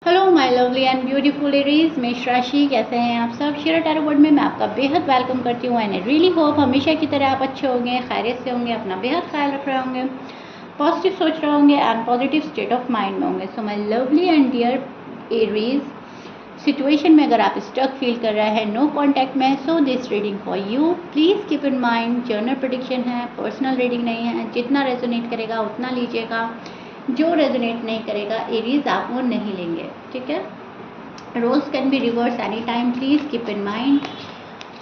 Hello my lovely and beautiful Aries, मेष राशि, कैसे हैं आप सब। शेयर टैरो बोर्ड में मैं आपका बेहद वेलकम करती हूँ एंड आई रियली होप हमेशा की तरह आप अच्छे होंगे, खैरियत से होंगे, अपना बेहद ख्याल रख रहे होंगे, पॉजिटिव सोच रहे होंगे and positive state of mind में होंगे। So my lovely and dear Aries, situation में अगर आप स्टक फील कर रहे हैं, नो कॉन्टैक्ट में, so this reading for you. Please keep in mind general prediction है, पर्सनल रीडिंग नहीं है। जितना रेजोनेट करेगा उतना लीजिएगा, जो रेजोनेट नहीं करेगा एरीज आप वो नहीं लेंगे, ठीक है। Roles can be reverse any time, please keep in mind.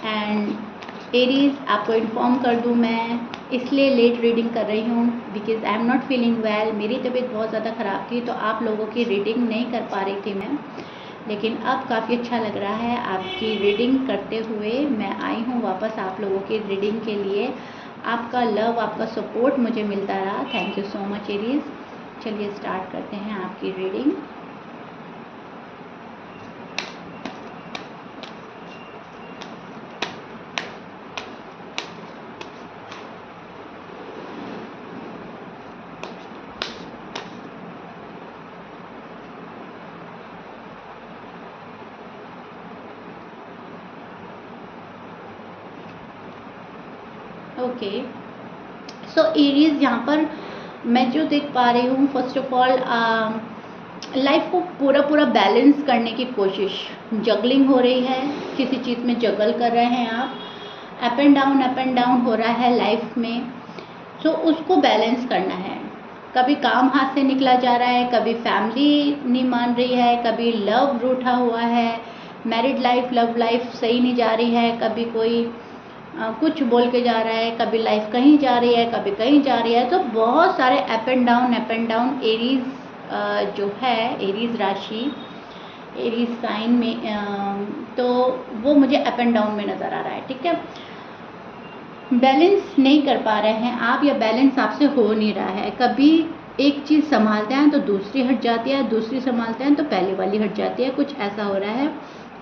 And Aries, आपको इन्फॉर्म कर दूँ, मैं इसलिए लेट रीडिंग कर रही हूँ because I am not feeling well. मेरी तबीयत बहुत ज़्यादा ख़राब थी, तो आप लोगों की रीडिंग नहीं कर पा रही थी मैं, लेकिन अब काफ़ी अच्छा लग रहा है आपकी रीडिंग करते हुए। मैं आई हूँ वापस आप लोगों की रीडिंग के लिए। आपका लव, आपका सपोर्ट मुझे मिलता रहा। Thank you so much Aries. चलिए स्टार्ट करते हैं आपकी रीडिंग। ओके, सो एरीज, यहाँ पर मैं जो देख पा रही हूँ, फर्स्ट ऑफ ऑल लाइफ को पूरा बैलेंस करने की कोशिश, जगलिंग हो रही है, किसी चीज़ में जगल कर रहे हैं आप, अप एंड डाउन हो रहा है लाइफ में। सो उसको बैलेंस करना है। कभी काम हाथ से निकला जा रहा है, कभी फैमिली नहीं मान रही है, कभी लव रूठा हुआ है, मैरिड लाइफ, लव लाइफ सही नहीं जा रही है, कभी कोई कुछ बोल के जा रहा है, कभी लाइफ कहीं जा रही है, कभी कहीं जा रही है। तो बहुत सारे अप एंड डाउन एरीज जो है, एरीज राशि, एरीज साइन में, तो वो मुझे अप एंड डाउन में नज़र आ रहा है, ठीक है। बैलेंस नहीं कर पा रहे हैं आप, या बैलेंस आपसे हो नहीं रहा है। कभी एक चीज़ संभालते हैं तो दूसरी हट जाती है, दूसरी संभालते हैं तो पहले वाली हट जाती है, कुछ ऐसा हो रहा है।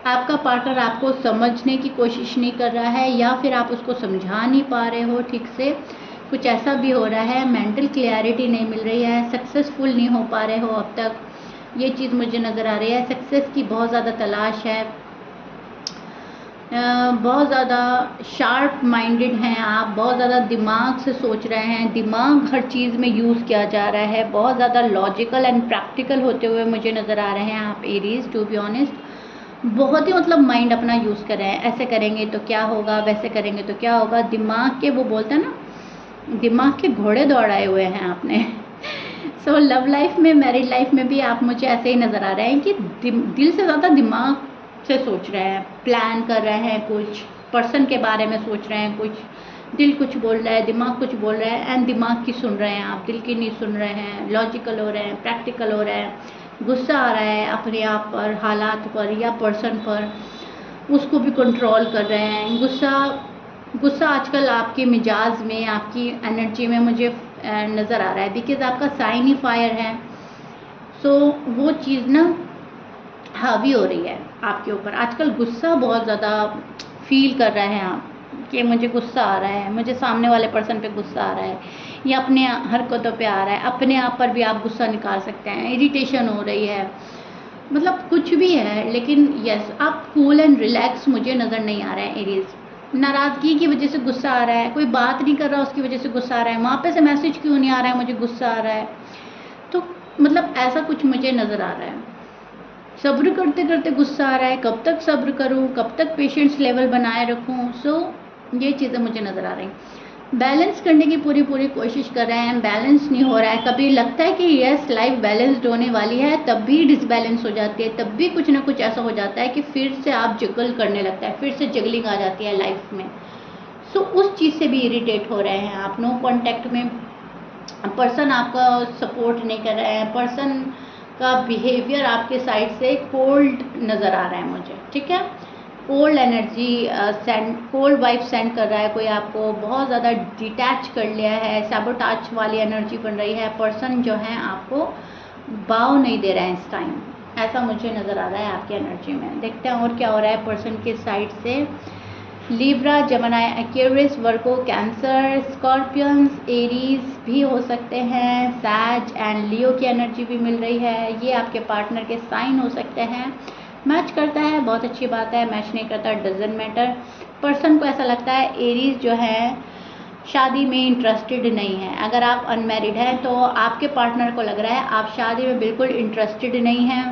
आपका पार्टनर आपको समझने की कोशिश नहीं कर रहा है, या फिर आप उसको समझा नहीं पा रहे हो ठीक से, कुछ ऐसा भी हो रहा है। मेंटल क्लैरिटी नहीं मिल रही है, सक्सेसफुल नहीं हो पा रहे हो अब तक, ये चीज़ मुझे नज़र आ रही है। सक्सेस की बहुत ज़्यादा तलाश है, बहुत ज़्यादा शार्प माइंडेड हैं आप, बहुत ज़्यादा दिमाग से सोच रहे हैं, दिमाग हर चीज़ में यूज़ किया जा रहा है, बहुत ज़्यादा लॉजिकल एंड प्रैक्टिकल होते हुए मुझे नज़र आ रहे हैं आप एरीज। टू बी ऑनेस्ट, बहुत ही मतलब माइंड अपना यूज़ कर रहे हैं, ऐसे करेंगे तो क्या होगा, वैसे करेंगे तो क्या होगा। दिमाग के, वो बोलते हैं ना, दिमाग के घोड़े दौड़ाए हुए हैं आपने। सो लव लाइफ में, मैरिड लाइफ में भी आप मुझे ऐसे ही नज़र आ रहे हैं कि दिल से ज़्यादा दिमाग से सोच रहे हैं, प्लान कर रहे हैं, कुछ पर्सन के बारे में सोच रहे हैं, कुछ दिल कुछ बोल रहा है, दिमाग कुछ बोल रहा है, एंड दिमाग की सुन रहे हैं आप, दिल की नहीं सुन रहे हैं। लॉजिकल हो रहे हैं, प्रैक्टिकल हो रहे हैं, गुस्सा आ रहा है अपने आप पर, हालात पर या पर्सन पर, उसको भी कंट्रोल कर रहे हैं। गुस्सा आजकल आपके मिजाज में, आपकी एनर्जी में मुझे नज़र आ रहा है, बिकॉज आपका साइन ही फायर है। सो वो चीज़ ना हावी हो रही है आपके ऊपर। आजकल गुस्सा बहुत ज़्यादा फील कर रहे हैं आप कि मुझे गुस्सा आ रहा है, मुझे सामने वाले पर्सन पे गुस्सा आ रहा है, या अपने हरकतों पे आ रहा है, अपने आप पर भी आप गुस्सा निकाल सकते हैं, इरिटेशन हो रही है, मतलब कुछ भी है। लेकिन यस, आप कूल एंड रिलैक्स मुझे नज़र नहीं आ रहे हैं एरीज। नाराज़गी की वजह से गुस्सा आ रहा है, कोई बात नहीं कर रहा उसकी वजह से गुस्सा आ रहा है, वहाँ पे से मैसेज क्यों नहीं आ रहा है, मुझे गुस्सा आ रहा है। तो मतलब ऐसा कुछ मुझे नज़र आ रहा है। सब्र करते करते गुस्सा आ रहा है, कब तक सब्र करूं, कब तक पेशेंस लेवल बनाए रखूं। सो ये चीज़ें मुझे नज़र आ रही। बैलेंस करने की पूरी कोशिश कर रहे हैं, बैलेंस नहीं हो रहा है। कभी लगता है कि यस लाइफ बैलेंस्ड होने वाली है, तब भी डिसबैलेंस हो जाती है, तब भी कुछ ना कुछ ऐसा हो जाता है कि फिर से आप जगल करने लगता है, फिर से जगलिंग आ जाती है लाइफ में। सो उस चीज़ से भी इरिटेट हो रहे हैं आप। नो कॉन्टैक्ट में, पर्सन आपका सपोर्ट नहीं कर रहा है, पर्सन का बिहेवियर आपके साइड से कोल्ड नज़र आ रहा है मुझे, ठीक है। Cold energy send, cold vibe send कर रहा है कोई आपको, बहुत ज़्यादा डिटैच कर लिया है, सैबोटाज वाली एनर्जी बन रही है। पर्सन जो है आपको भाव नहीं दे रहा है इस टाइम, ऐसा मुझे नज़र आ रहा है आपकी एनर्जी में। देखते हैं और क्या हो रहा है पर्सन के साइड से। लिब्रा, जमनाई, एक्वेरियस, वर्गो, कैंसर, स्कॉर्पियंस, एरीज भी हो सकते हैं, सैज एंड लियो की एनर्जी भी मिल रही है। ये आपके पार्टनर के साइन हो सकते हैं। मैच करता है बहुत अच्छी बात है, मैच नहीं करता डजंट मैटर। पर्सन को ऐसा लगता है एरीज जो है शादी में इंटरेस्टेड नहीं है। अगर आप अनमैरिड हैं तो आपके पार्टनर को लग रहा है आप शादी में बिल्कुल इंटरेस्टेड नहीं हैं।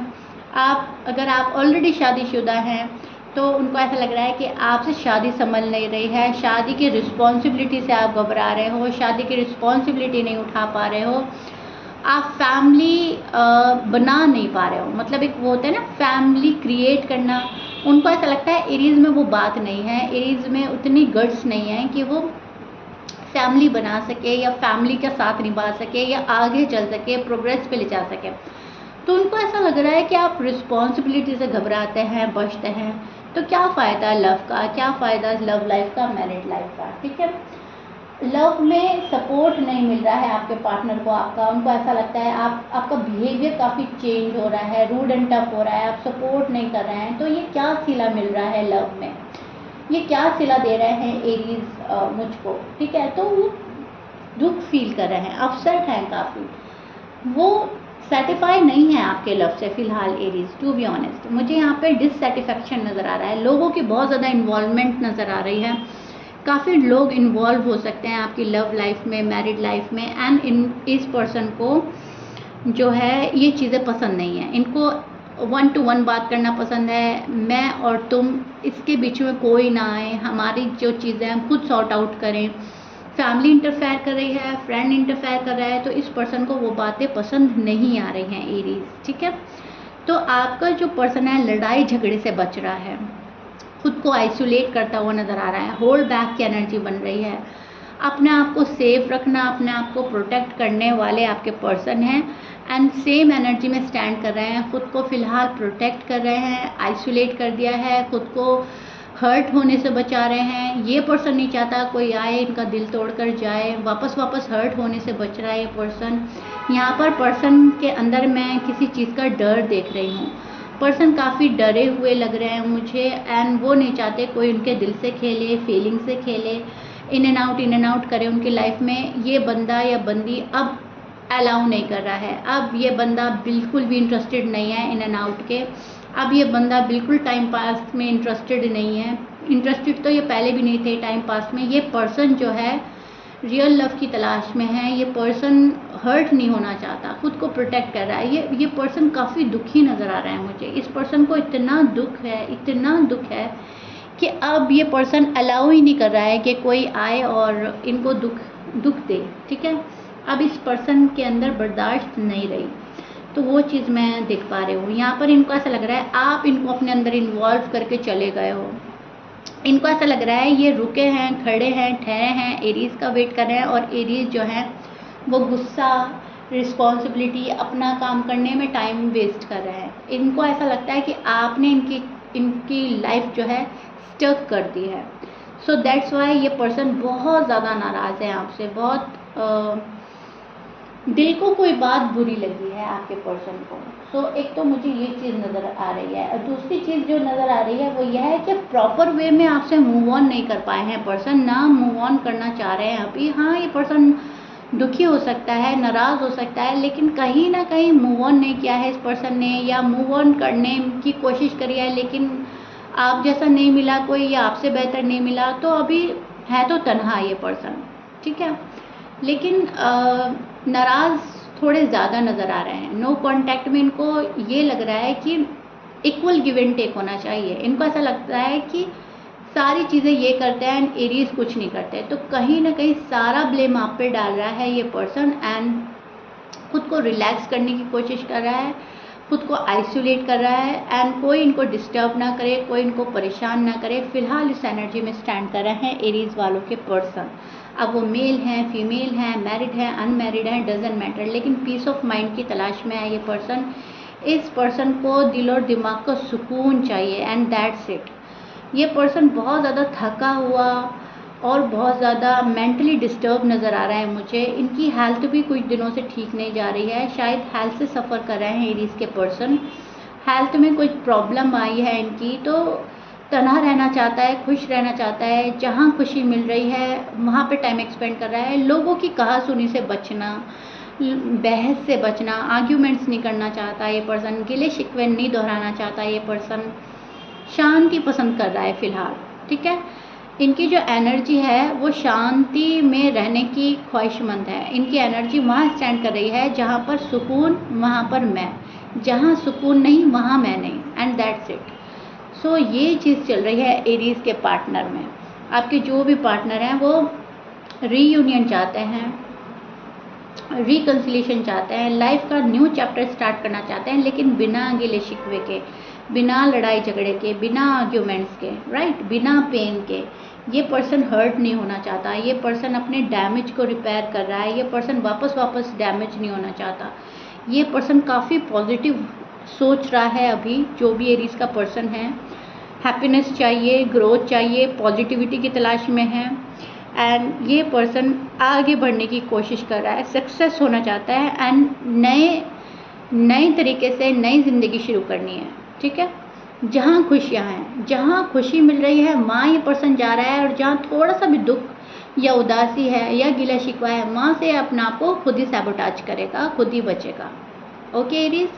अगर आप ऑलरेडी शादीशुदा हैं तो उनको ऐसा लग रहा है कि आपसे शादी संभल नहीं रही है, शादी की रिस्पॉन्सिबिलिटी से आप घबरा रहे हो, शादी की रिस्पॉन्सिबिलिटी नहीं उठा पा रहे हो, आप फैमिली बना नहीं पा रहे हो। मतलब एक वो होता है ना फैमिली क्रिएट करना, उनको ऐसा लगता है एरीज में वो बात नहीं है, एरीज में उतनी गट्स नहीं है कि वो फैमिली बना सके या फैमिली का साथ निभा सके या आगे चल सके, प्रोग्रेस पे ले जा सके। तो उनको ऐसा लग रहा है कि आप रिस्पॉन्सिबिलिटी से घबराते हैं, बचते हैं। तो क्या फ़ायदा है लव का, क्या फ़ायदा लव लाइफ का, मैरिड लाइफ का, ठीक है। लव में सपोर्ट नहीं मिल रहा है आपके पार्टनर को आपका, उनको ऐसा लगता है आपका बिहेवियर काफ़ी चेंज हो रहा है, रूड एंड टफ हो रहा है, आप सपोर्ट नहीं कर रहे हैं। तो ये क्या सिला मिल रहा है लव में, ये क्या सिला दे रहे हैं एरीज मुझको, ठीक है। तो वो दुख फील कर रहे हैं, अपसेट हैं काफ़ी, वो सेटिस्फाई नहीं है आपके लव से फिलहाल एरीज। टू बी ऑनेस्ट मुझे यहाँ पे डिससेटिस्फैक्शन नज़र आ रहा है, लोगों की बहुत ज़्यादा इन्वॉल्वमेंट नज़र आ रही है, काफ़ी लोग इन्वॉल्व हो सकते हैं आपकी लव लाइफ में, मैरिड लाइफ में। एंड इस पर्सन को जो है ये चीज़ें पसंद नहीं है, इनको 1 to 1 बात करना पसंद है, मैं और तुम इसके बीच में कोई ना आए, हमारी जो चीज़ें हम खुद सॉर्ट आउट करें। फैमिली इंटरफेयर कर रही है, फ्रेंड इंटरफेयर कर रहा है, तो इस पर्सन को वो बातें पसंद नहीं आ रही हैं एरीज, ठीक है। तो आपका जो पर्सन है लड़ाई झगड़े से बच रहा है, खुद को आइसोलेट करता हुआ नज़र आ रहा है, होल्ड बैक की एनर्जी बन रही है। अपने आप को सेफ रखना, अपने आप को प्रोटेक्ट करने वाले आपके पर्सन हैं एंड सेम एनर्जी में स्टैंड कर रहे हैं, खुद को फिलहाल प्रोटेक्ट कर रहे हैं, आइसोलेट कर दिया है, खुद को हर्ट होने से बचा रहे हैं। ये पर्सन नहीं चाहता कोई आए इनका दिल तोड़कर जाए, वापस हर्ट होने से बच रहा है ये पर्सन। यहाँ पर पर्सन के अंदर मैं किसी चीज़ का डर देख रही हूँ, पर्सन काफ़ी डरे हुए लग रहे हैं मुझे एंड वो नहीं चाहते कोई उनके दिल से खेले, फीलिंग से खेले, इन एंड आउट करे उनकी लाइफ में। ये बंदा या बंदी अब अलाउ नहीं कर रहा है, अब ये बंदा बिल्कुल भी इंटरेस्टेड नहीं है इन एंड आउट के, अब ये बंदा बिल्कुल टाइम पास में इंटरेस्टेड नहीं है। इंटरेस्टेड तो ये पहले भी नहीं थे टाइम पास में। ये पर्सन जो है रियल लव की तलाश में है, ये पर्सन हर्ट नहीं होना चाहता, खुद को प्रोटेक्ट कर रहा है। ये पर्सन काफ़ी दुखी नज़र आ रहा है मुझे, इस पर्सन को इतना दुख है, इतना दुख है कि अब ये पर्सन अलाउ ही नहीं कर रहा है कि कोई आए और इनको दुख दे, ठीक है। अब इस पर्सन के अंदर बर्दाश्त नहीं रही, तो वो चीज़ मैं देख पा रही हूँ। यहाँ पर इनको ऐसा लग रहा है आप इनको अपने अंदर इन्वॉल्व करके चले गए हो, इनको ऐसा लग रहा है ये रुके हैं, खड़े हैं, ठहरे हैं, एरीज का वेट कर रहे हैं और एरीज जो है वो गुस्सा, रिस्पॉन्सिबिलिटी, अपना काम करने में टाइम वेस्ट कर रहे हैं। इनको ऐसा लगता है कि आपने इनकी लाइफ जो है स्टक कर दी है। सो दैट्स वाई ये पर्सन बहुत ज़्यादा नाराज़ है आपसे, बहुत दिल को कोई बात बुरी लगी है आपके पर्सन को। सो एक तो मुझे ये चीज़ नज़र आ रही है और दूसरी चीज़ जो नज़र आ रही है वो यह है कि प्रॉपर वे में आपसे मूव ऑन नहीं कर पाए हैं पर्सन, ना मूव ऑन करना चाह रहे हैं अभी। हाँ, ये पर्सन दुखी हो सकता है, नाराज़ हो सकता है, लेकिन कहीं ना कहीं मूव ऑन नहीं किया है इस पर्सन ने, या मूव ऑन करने की कोशिश करी है लेकिन आप जैसा नहीं मिला कोई, या आपसे बेहतर नहीं मिला, तो अभी है तो तन्हा ये पर्सन, ठीक है। लेकिन नाराज़ थोड़े ज़्यादा नज़र आ रहे हैं। नो कांटेक्ट में इनको ये लग रहा है कि इक्वल गिव एंड टेक होना चाहिए। इनको ऐसा लगता है कि सारी चीज़ें ये करते हैं एंड एरीज कुछ नहीं करते, तो कहीं ना कहीं सारा ब्लेम आप पे डाल रहा है ये पर्सन एंड खुद को रिलैक्स करने की कोशिश कर रहा है, खुद को आइसोलेट कर रहा है एंड कोई इनको डिस्टर्ब ना करे, कोई इनको परेशान ना करे। फिलहाल इस एनर्जी में स्टैंड कर रहे हैं एरीज वालों के पर्सन। अब वो मेल हैं, फीमेल हैं, मैरिड हैं, अनमैरिड हैं, डजेंट मैटर, लेकिन पीस ऑफ माइंड की तलाश में है ये पर्सन। इस पर्सन को दिल और दिमाग का सुकून चाहिए एंड दैट्स इट। ये पर्सन बहुत ज़्यादा थका हुआ और बहुत ज़्यादा मेंटली डिस्टर्ब नज़र आ रहा है मुझे। इनकी हेल्थ भी कुछ दिनों से ठीक नहीं जा रही है, शायद हेल्थ से सफ़र कर रहे हैं एरीज के पर्सन, हेल्थ में कुछ प्रॉब्लम आई है इनकी, तो तन्हा रहना चाहता है, खुश रहना चाहता है, जहाँ खुशी मिल रही है वहाँ पे टाइम एक्सपेंड कर रहा है। लोगों की कहा-सुनी से बचना, बहस से बचना, आर्ग्यूमेंट्स नहीं करना चाहता ये पर्सन, गिले शिकवे नहीं दोहराना चाहता ये पर्सन, शांति पसंद कर रहा है फ़िलहाल, ठीक है। इनकी जो एनर्जी है वो शांति में रहने की ख्वाहिशमंद है। इनकी एनर्जी वहाँ स्टैंड कर रही है जहाँ पर सुकून, वहाँ पर मैं, जहाँ सुकून नहीं वहाँ मैं नहीं, एंड दैट्स इट। सो ये चीज़ चल रही है एरीज़ के पार्टनर में। आपके जो भी पार्टनर हैं वो रीयूनियन चाहते हैं, रिकन्सिलेशन चाहते हैं, लाइफ का न्यू चैप्टर स्टार्ट करना चाहते हैं, लेकिन बिना गिले शिकवे के, बिना लड़ाई झगड़े के, बिना आर्ग्यूमेंट्स के, राइट, बिना पेन के। ये पर्सन हर्ट नहीं होना चाहता, ये पर्सन अपने डैमेज को रिपेयर कर रहा है, ये पर्सन वापस डैमेज नहीं होना चाहता। ये पर्सन काफ़ी पॉजिटिव सोच रहा है अभी, जो भी एरीज का पर्सन है। हैप्पीनेस चाहिए, ग्रोथ चाहिए, पॉजिटिविटी की तलाश में है, एंड ये पर्सन आगे बढ़ने की कोशिश कर रहा है, सक्सेस होना चाहता है, एंड नए तरीके से नई ज़िंदगी शुरू करनी है, ठीक है। जहाँ खुशियाँ हैं, जहाँ खुशी मिल रही है वहाँ ये पर्सन जा रहा है, और जहाँ थोड़ा सा भी दुख या उदासी है या गिला शिकवा है वहाँ से अपने आप को खुद ही सैबोटाज करेगा, खुद ही बचेगा। ओके एरीज,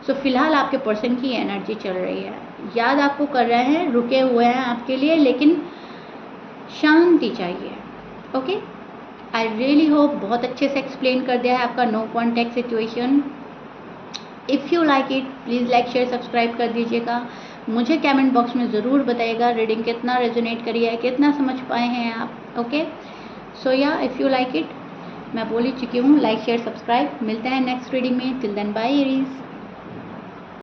सो फिलहाल आपके पर्सन की एनर्जी चल रही है, याद आपको कर रहे हैं, रुके हुए हैं आपके लिए, लेकिन शांति चाहिए। ओके, आई रियली होप बहुत अच्छे से एक्सप्लेन कर दिया है आपका no contact situation. If you like it please like share subscribe कर दीजिएगा। मुझे कमेंट बॉक्स में ज़रूर बताइएगा रीडिंग कितना रेजोनेट करी है, कितना समझ पाए हैं आप। ओके, सो या इफ़ यू लाइक इट, मैं बोल ही चुकी हूँ, लाइक शेयर सब्सक्राइब। मिलते हैं नेक्स्ट रीडिंग में, टिल देन बाय एरीज।